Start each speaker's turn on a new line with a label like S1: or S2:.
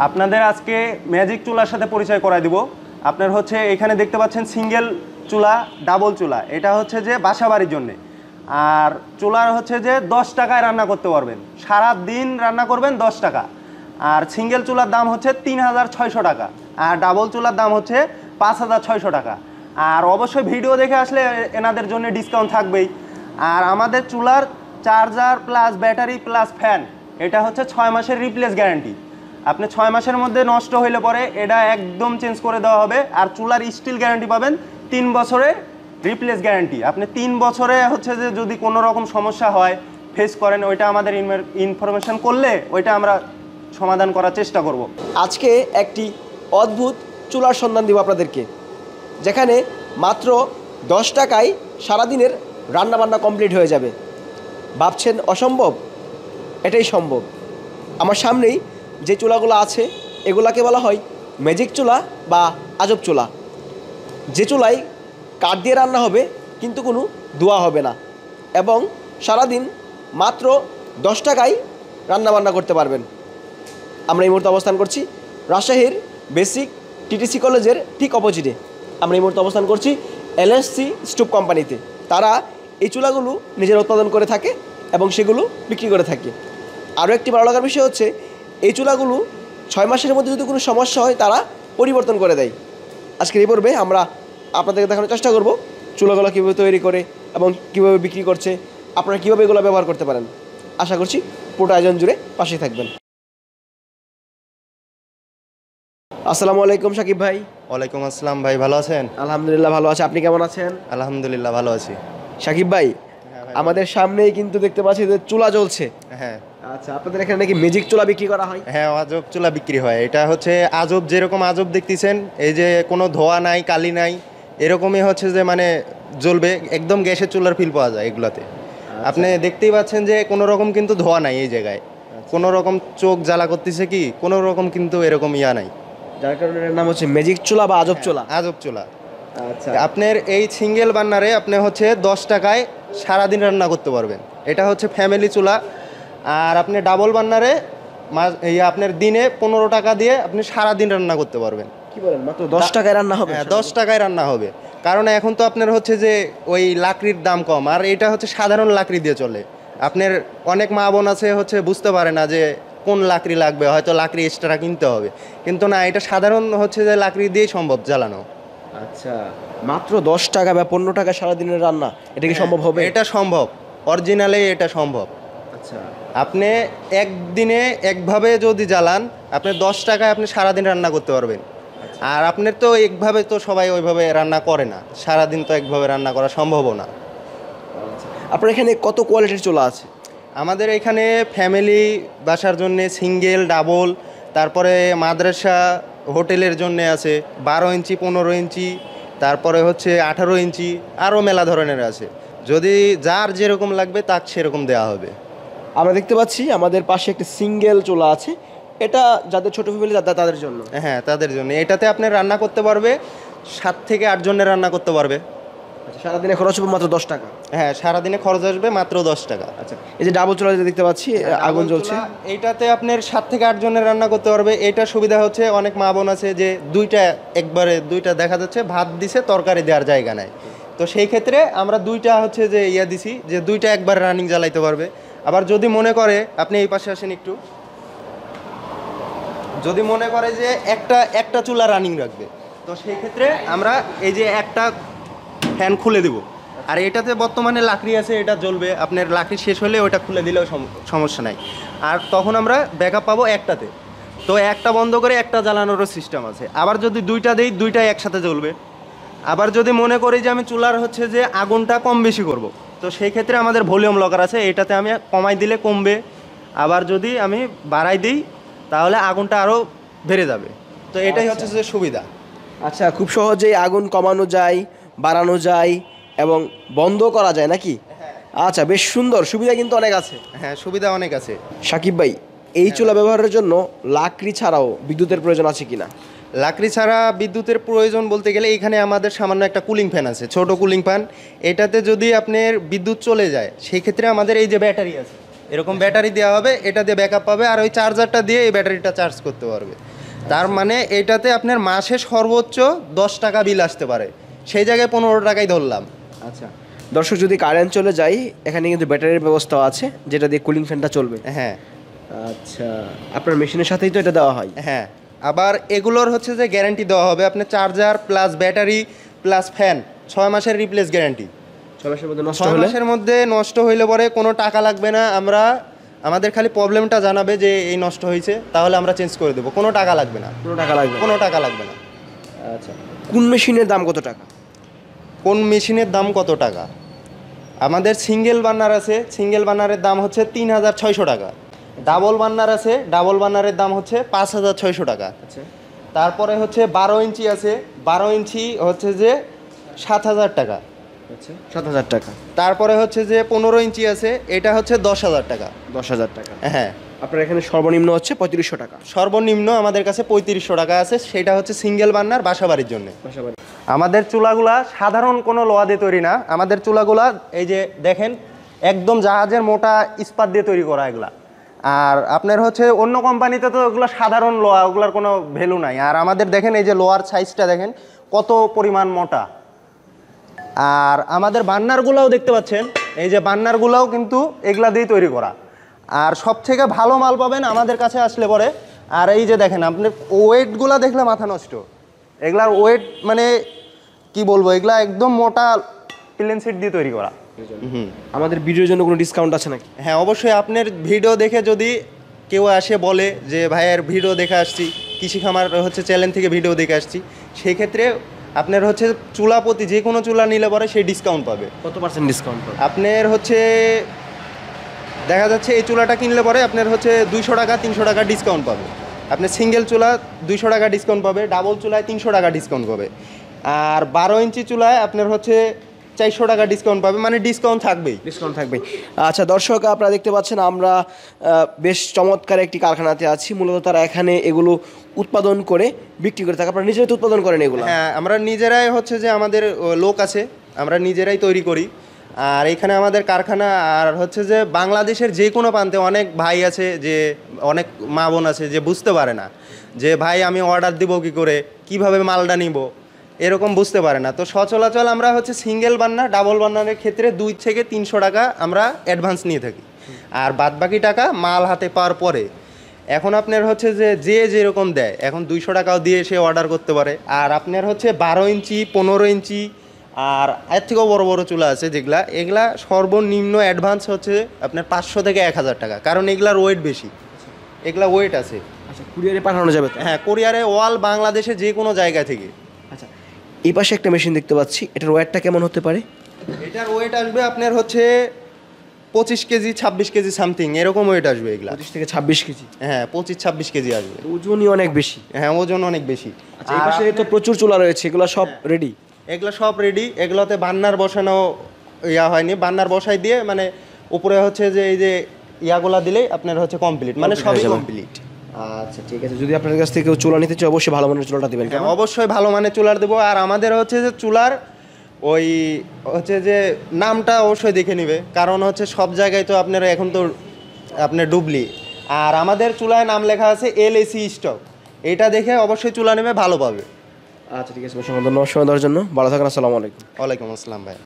S1: আপনাদের আজকে ম্যাজিক চুলার সাথে পরিচয় করায় দিব। আপনার হচ্ছে এখানে দেখতে পাচ্ছেন সিঙ্গেল চুলা, ডাবল চুলা। এটা হচ্ছে যে বাসাবাড়ির জন্যে। আর চুলার হচ্ছে যে 10 টাকায় রান্না করতে পারবেন, সারা দিন রান্না করবেন 10 টাকা। আর সিঙ্গেল চুলার দাম হচ্ছে 3600 টাকা, আর ডাবল চুলার দাম হচ্ছে 5600 টাকা। আর অবশ্যই ভিডিও দেখে আসলে এনাদের জন্য ডিসকাউন্ট থাকবেই। আর আমাদের চুলার charger plus battery plus fan, এটা হচ্ছে 6 মাসের রিপ্লেস গ্যারান্টি। আপনি 6 মাসের মধ্যে নষ্ট হইলে পরে এটা একদম চেঞ্জ করে দেওয়া হবে। আর চুলার স্টিল গ্যারান্টি পাবেন 3 বছরের রিপ্লেস গ্যারান্টি। আপনি 3 বছরে হচ্ছে যে যদি কোনো রকম সমস্যা হয় ফেস করেন, ওইটা আমাদের ইনফরমেশন করলে ওইটা আমরা সমাধান করার চেষ্টা করব।
S2: আজকে একটি অদ্ভুত চুলার সন্ধান দিব আপনাদেরকে, যেখানে মাত্র 10 টাকায় সারাদিনের রান্নাবান্না কমপ্লিট হয়ে যাবে। ভাবছেন অসম্ভব? এটাই সম্ভব। আমার সামনেই যে চুলাগুলো আছে এগুলাকে বলা হয় ম্যাজিক চুলা বা আজব চুলা। যে চুলায় কাঠ দিয়ে রান্না হবে কিন্তু কোনো ধোঁয়া হবে না, এবং সারাদিন মাত্র 10 টাকায় রান্নাবান্না করতে পারবেন। আমরা এই মুহূর্তে অবস্থান করছি রাজশাহীর বেসিক টিটিসি কলেজের ঠিক অপোজিটে। আমরা এই মুহূর্তে অবস্থান করছি এলএসসি স্টোভ কোম্পানিতে। তারা এই চুলাগুলো নিজেরা উৎপাদন করে থাকে এবং সেগুলো বিক্রি করে থাকে। আরও একটি ভালো লাগার বিষয় হচ্ছে এই চুলাগুলো 6 মাসের মধ্যে যদি কোনো সমস্যা হয় তারা পরিবর্তন করে দেয়। আজকের এই পর্বে আমরা আপনাদেরকে দেখানোর চেষ্টা করব চুলাগুলো কীভাবে তৈরি করে এবং কীভাবে বিক্রি করছে, আপনারা কীভাবে এগুলো ব্যবহার করতে পারেন। আশা করছি পুরো আয়োজন জুড়ে পাশেই থাকবেন। আসসালামু আলাইকুম শাকিব ভাই।
S1: ওয়ালাইকুম আসসালাম ভাই, ভালো আছেন?
S2: আলহামদুলিল্লাহ ভালো আছি, আপনি কেমন আছেন?
S1: আলহামদুলিল্লাহ ভালো আছি।
S2: শাকিব ভাই, আমাদের সামনেই কিন্তু দেখতে পাচ্ছি যে চুলা জ্বলছে।
S1: হ্যাঁ
S2: আচ্ছা, আপনাদের এখানে নাকি ম্যাজিক চুলা বিক্রি করা হয়?
S1: হ্যাঁ, আজব চুলা বিক্রি হয়। এটা হচ্ছে আজব, যেরকম আজব দেখতেছেন, এই যে কোনো ধোয়া নাই, কালি নাই, এরকমই হচ্ছে যে মানে জ্বলবে, একদম গ্যাসের চুলার ফিল পাওয়া যায় এগুলাতে। আপনি দেখতেই পাচ্ছেন যে কোনো রকম কিন্তু ধোয়া নাই এই জায়গায়, কোনো রকম চোখ জ্বালা করতেছে কি, কোনো রকম কিন্তু এরকম ইয়া নাই,
S2: যার কারণে এর নাম হচ্ছে ম্যাজিক চুলা বা আজব চুলা।
S1: আজব চুলা।
S2: আচ্ছা,
S1: আপনার এই সিঙ্গেল বার্নারে আপনি হচ্ছে 10 টাকায় সারাদিন রান্না করতে পারবেন। এটা হচ্ছে ফ্যামিলি চুলা। আর আপনি ডাবল বার্নারে আপনার দিনে 15 টাকা দিয়ে আপনি সারাদিন রান্না করতে পারবেন।
S2: কি বলেন, মাত্র 10 টাকায় রান্না হবে?
S1: হ্যাঁ, 10 টাকায় রান্না হবে। কারণ এখন তো আপনার হচ্ছে যে ওই লাকড়ির দাম কম, আর এটা হচ্ছে সাধারণ লাকড়ি দিয়ে চলে। আপনার অনেক মা বোন আছে হচ্ছে বুঝতে পারে না যে কোন লাকড়ি লাগবে, হয়তো লাকড়ি এক্সট্রা কিনতে হবে, কিন্তু না, এটা সাধারণ হচ্ছে যে লাকড়ি দিয়েই সম্ভব জ্বালানো।
S2: আচ্ছা, মাত্র 10 টাকা বা 15 টাকা সারাদিনের রান্না, এটা কি সম্ভব হবে?
S1: এটা সম্ভব, অরিজিনালি এটা সম্ভব।
S2: আচ্ছা,
S1: আপনি একদিনে একভাবে যদি জ্বালান, আপনি 10 টাকায় আপনি সারাদিন রান্না করতে পারবেন। আর আপনার তো একভাবে তো সবাই ওইভাবে রান্না করে না, সারাদিন তো একভাবে রান্না করা সম্ভবও না।
S2: আপনার এখানে কত কোয়ালিটির চুলা আছে?
S1: আমাদের এখানে ফ্যামিলি বাসার জন্য সিঙ্গেল, ডাবল, তারপরে মাদ্রাসা হোটেলের জন্য আছে 12 ইঞ্চি, 15 ইঞ্চি, তারপরে হচ্ছে 18 ইঞ্চি, আরও মেলা ধরনের আছে। যদি যার যেরকম লাগবে তাক সেরকম দেওয়া হবে।
S2: আমরা দেখতে পাচ্ছি আমাদের পাশে একটা সিঙ্গেল চুলা আছে, এটা যাদের ছোটো ফ্যামিলি তাদের জন্য।
S1: হ্যাঁ, তাদের জন্য। এটাতে আপনি রান্না করতে পারবে 7 থেকে 8 জনের রান্না করতে পারবে।
S2: আচ্ছা, সারাদিনে খরচ হবে মাত্র 10 টাকা?
S1: হ্যাঁ, সারাদিনে খরচ আসবে মাত্র 10 টাকা।
S2: আচ্ছা, এই যে ডাবল চুলা যে দেখতে পাচ্ছি আগুন জ্বলছে,
S1: এইটাতে আপনার 7 থেকে 8 জনের রান্না করতে পারবে। এটা সুবিধা হচ্ছে অনেক মা বোন আছে যে দুইটা দেখা যাচ্ছে ভাত দিছে, তরকারি দেওয়ার জায়গা নাই, তো সেই ক্ষেত্রে আমরা দুইটা হচ্ছে যে দিছি যে দুইটা একবার রানিং জ্বালাইতে পারবে। আবার যদি মনে করে, আপনি এই পাশে আসেন একটু, যদি মনে করে যে একটা চুলা রানিং রাখবে, তো সেই ক্ষেত্রে আমরা এই যে একটা ফ্যান খুলে দেব। আর এটাতে বর্তমানে লাকড়ি আছে, এটা জ্বলবে, আপনার লাকড়ি শেষ হলে ওটা খুলে দিলেও সমস্যা নাই। আর তখন আমরা ব্যাকআপ পাবো একটাতে, তো একটা বন্ধ করে একটা জ্বালানোরও সিস্টেম আছে। আবার যদি দুইটা দেই, দুইটাই একসাথে জ্বলবে। আবার যদি মনে করি যে আমি চুলার হচ্ছে যে আগুনটা কম বেশি করব, তো সেই ক্ষেত্রে আমাদের ভলিউম লকার আছে, এটাতে আমি কমাই দিলে কমবে, আবার যদি আমি বাড়াই দিই তাহলে আগুনটা আরও বেড়ে যাবে। তো এটাই হচ্ছে যে সুবিধা।
S2: আচ্ছা, খুব সহজেই আগুন কমানো যায়, বাড়ানো যায় এবং বন্ধ করা যায় নাকি? আচ্ছা, বেশ সুন্দর, সুবিধা কিন্তু অনেক আছে।
S1: হ্যাঁ, সুবিধা অনেক আছে।
S2: শাকিব ভাই, এই চুলা ব্যবহারের জন্য লাকড়ি ছাড়াও বিদ্যুতের প্রয়োজন আছে কিনা?
S1: লাকড়ি ছাড়া বিদ্যুতের প্রয়োজন বলতে গেলে এখানে আমাদের সামান্য একটা কুলিং ফ্যান আছে, ছোট কুলিং ফ্যান। এটাতে যদি আপনার বিদ্যুৎ চলে যায়, সেই ক্ষেত্রে আমাদের এই যে ব্যাটারি আছে, এরকম ব্যাটারি দেওয়া হবে, এটা দিয়ে ব্যাকআপ পাবে, আর ওই চার্জারটা দিয়ে এই ব্যাটারিটা চার্জ করতে পারবে। তার মানে এইটাতে আপনার মাসে সর্বোচ্চ 10 টাকা বিল আসতে পারে, সেই জায়গায় 15 টাকাই ধরলাম।
S2: আচ্ছা দর্শক, যদি কারেন্ট চলে যায় এখানে কিন্তু ব্যাটারির ব্যবস্থা আছে যেটা দিয়ে কুলিং ফ্যানটা চলবে।
S1: হ্যাঁ
S2: আচ্ছা, আপনার মেশিনের সাথেই তো এটা দেওয়া হয়?
S1: হ্যাঁ, আবার এগুলোর হচ্ছে যে গ্যারান্টি দেওয়া হবে, আপনার charger plus battery plus fan 6 মাসের রিপ্লেস গ্যারান্টি।
S2: 6 মাসের মধ্যে নষ্ট
S1: 6
S2: হলে?
S1: মাসের মধ্যে নষ্ট হইলে পরে কোনো টাকা লাগবে না, আমাদের খালি প্রবলেমটা জানাবে যে এই নষ্ট হয়েছে, তাহলে আমরা চেঞ্জ করে দেবো, কোনো টাকা লাগবে না।
S2: কোনো টাকা লাগবে না?
S1: কোনো টাকা লাগবে না।
S2: আচ্ছা, কোন মেশিনের দাম কত টাকা?
S1: কোন মেশিনের দাম কত টাকা? আমাদের সিঙ্গেল বার্নার আছে, সিঙ্গেল বার্নারের দাম হচ্ছে 3600 টাকা। ডাবল বার্নার আছে, ডাবল বার্নারের দাম হচ্ছে 5600 টাকা।
S2: আচ্ছা
S1: তারপরে হচ্ছে 12 ইঞ্চি আছে, 12 ইঞ্চি হচ্ছে যে 7000 টাকা।
S2: আচ্ছা, 7000 টাকা।
S1: তারপরে হচ্ছে যে 15 ইঞ্চি আছে, এটা হচ্ছে 10000 টাকা।
S2: 10000 টাকা।
S1: হ্যাঁ,
S2: আপনার এখানে সর্বনিম্ন হচ্ছে 3500 টাকা।
S1: সর্বনিম্ন আমাদের কাছে 3500 টাকা আছে, সেটা হচ্ছে সিঙ্গেল বার্নার বাসাবাড়ির জন্য।
S2: পাশাপাশি
S1: আমাদের চুলাগুলা সাধারণ কোনো লোহা দিয়ে তৈরি না, আমাদের চুলাগুলা এই যে দেখেন একদম জাহাজের মোটা ইস্পাত দিয়ে তৈরি করা এগুলা। আর আপনার হচ্ছে অন্য কোম্পানিতে তো ওগুলো সাধারণ লোহা, ওগুলোর কোনো ভ্যালু নাই। আর আমাদের দেখেন এই যে লোহার সাইজটা দেখেন কত পরিমাণ মোটা। আর আমাদের বার্নারগুলোও দেখতে পাচ্ছেন, এই যে বার্নারগুলোও কিন্তু এগুলা দিয়েই তৈরি করা। আর সব থেকে ভালো মাল পাবেন আমাদের কাছে আসলে পরে। আর এই যে দেখেন আপনি ওয়েটগুলো দেখলে মাথা নষ্ট, এগুলার ওয়েট মানে কি বলবো, এগুলা একদম মোটা প্লেন শিট দিয়ে তৈরি করা।
S2: আমাদের ভিডিওর জন্য কোনো ডিসকাউন্ট আছে নাকি?
S1: হ্যাঁ অবশ্যই, আপনার ভিডিও দেখে যদি কেউ আসে বলে যে ভাইয়ের ভিডিও দেখে আসছি, কৃষি খামার হচ্ছে চ্যানেল থেকে ভিডিও দেখে আসছি, সেই ক্ষেত্রে আপনার হচ্ছে চুলা প্রতি যে কোনো চুলা নিলে পরে সেই ডিসকাউন্ট পাবে।
S2: কত পার্সেন্ট ডিসকাউন্ট পাবে?
S1: আপনার হচ্ছে দেখা যাচ্ছে এই চুলাটা কিনলে পরে আপনার হচ্ছে 200 টাকা 300 টাকা ডিসকাউন্ট পাবে। আপনি সিঙ্গেল চুলা 200 টাকা ডিসকাউন্ট পাবে, ডাবল চুলায় 300 টাকা ডিসকাউন্ট পাবে, আর 12 ইঞ্চি চুলায় আপনার হচ্ছে 400 টাকা ডিসকাউন্ট পাবে, মানে ডিসকাউন্ট থাকবেই।
S2: ডিসকাউন্ট থাকবে। আচ্ছা দর্শক, আপনারা দেখতে পাচ্ছেন আমরা বেশ চমৎকার একটি কারখানাতে আছি। মূলত তারা এখানে এগুলো উৎপাদন করে বিক্রি করে থাকে। আপনারা নিজেরাই তো উৎপাদন করেন এগুলো?
S1: হ্যাঁ, আমরা নিজেরাই হচ্ছে যে আমাদের লোক আছে, আমরা নিজেরাই তৈরি করি। আর এখানে আমাদের কারখানা, আর হচ্ছে যে বাংলাদেশের যে কোনো প্রান্তে অনেক ভাই আছে, যে অনেক মা বোন আছে যে বুঝতে পারে না যে ভাই আমি অর্ডার দিব কী করে, কিভাবে মালটা নিব, এরকম বুঝতে পারে না। তো সচলাচল আমরা হচ্ছে সিঙ্গেল বার্নার ডাবল বার্নারের ক্ষেত্রে 2 থেকে 300 টাকা আমরা অ্যাডভান্স নিয়ে থাকি, আর বাদবাকি টাকা মাল হাতে পাওয়ার পরে। এখন আপনার হচ্ছে যে যেরকম দেয়, এখন 200 টাকাও দিয়ে সে অর্ডার করতে পারে। আর আপনার হচ্ছে 12 ইঞ্চি 15 ইঞ্চি আর এর থেকেও বড় বড় চুলা আছে যেগুলা, এগুলা সর্বনিম্ন অ্যাডভান্স হচ্ছে আপনার 500 থেকে 1000 টাকা, কারণ এগুলার ওয়েট বেশি, এগুলা ওয়েট আছে।
S2: আচ্ছা, কুরিয়ারে পাঠানো যাবে তো?
S1: হ্যাঁ, কোরিয়ারে অল বাংলাদেশে যে কোনো জায়গা থেকে।
S2: আচ্ছা, এই পাশে একটা মেশিন দেখতে পাচ্ছি, এটার ওয়েটটা কেমন হতে পারে?
S1: এটার ওয়েট আসবে আপনার হচ্ছে 25 কেজি 26 কেজি সামথিং এরকম ওয়েট আসবে এগুলা।
S2: 25 থেকে 26 কেজি?
S1: হ্যাঁ, 25-26 কেজি আসবে।
S2: ওজনই অনেক বেশি।
S1: হ্যাঁ, ওজন অনেক বেশি।
S2: আচ্ছা, এই পাশে তো প্রচুর চুলা রয়েছে, এগুলো সব রেডি?
S1: এগুলো সব রেডি, এগুলোতে বান্নার বসানো হয়নি, বান্নার বসাই দিয়ে মানে উপরে হচ্ছে যে এই যে ইয়াগুলা দিলেই আপনার হচ্ছে কমপ্লিট, মানে সবই কমপ্লিট।
S2: আচ্ছা ঠিক আছে, যদি আপনার কাছ থেকে কেউ চুলা নিতে চায় অবশ্যই ভালো মানের চুলাটা দিবেন।
S1: হ্যাঁ, অবশ্যই ভালো মানের চুলার দেবো। আর আমাদের হচ্ছে যে চুলার ওই হচ্ছে যে নামটা অবশ্যই দেখে নেবে, কারণ হচ্ছে সব জায়গায় তো আপনার এখন তো আপনার ডুবলি, আর আমাদের চুলায় নাম লেখা আছে LAC স্টক, এটা দেখে অবশ্যই চুলা নেবে, ভালো পাবে।
S2: আচ্ছা ঠিক আছে, সময় দেওয়ার জন্য ভালো থাকেন। আসসালামু আলাইকুম।
S1: ওয়ালাইকুম আসসালাম ভাই।